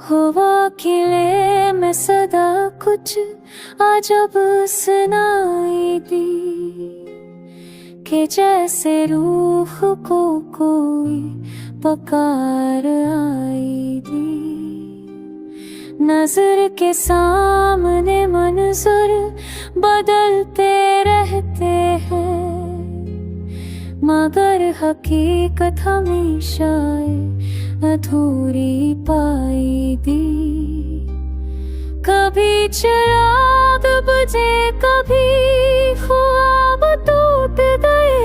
हवा खिले में सदा कुछ अजब सुनाई दी, कि जैसे रूह को कोई पुकार आई दी। नजर के सामने मंजर बदलते रहते हैं, मगर हकीकत हमेशा अधूरी पाई दी। कभी चिराग बुझे, कभी ख्वाब टूट गए,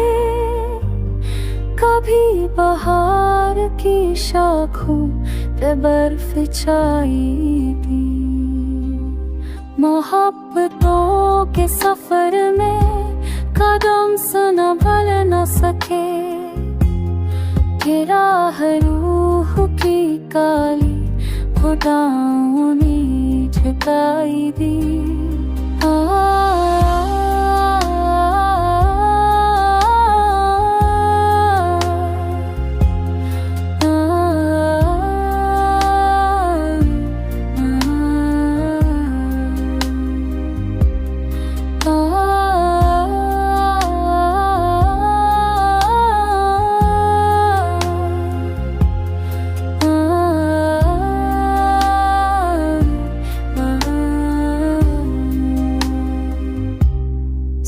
कभी बहार की शाखों पे बर्फ छाई थी। मोहब्बतों के सफर में कदम संभल न सके, कि राह रूह की काली खुदाओं ने झुकाई दी।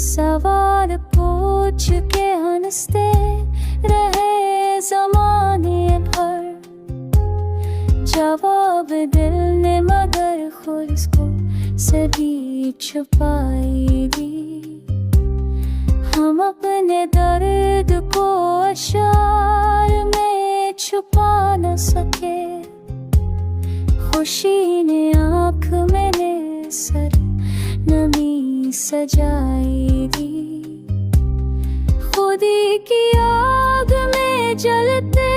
सवाल पूछ के हंसते रहे ज़माने भर, जवाब दिल ने मगर खुद को सदी छुपाई दी। हम अपने दर्द को अशार में छुपा न सके, खुशी ने आँख में सर नमी सजाई दी। खुदी की आग में जलते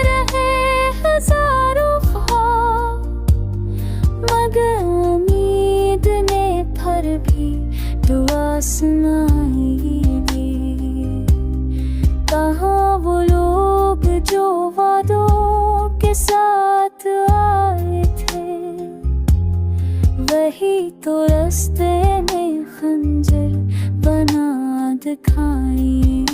रहे हजारों ख्वाब, मगर उम्मीद ने फिर भी दुआ सुनाई दी। कहाँ वो लोग जो वादों के साथ आए थे, वही तो रास्ते में खंजर बना दिखाई।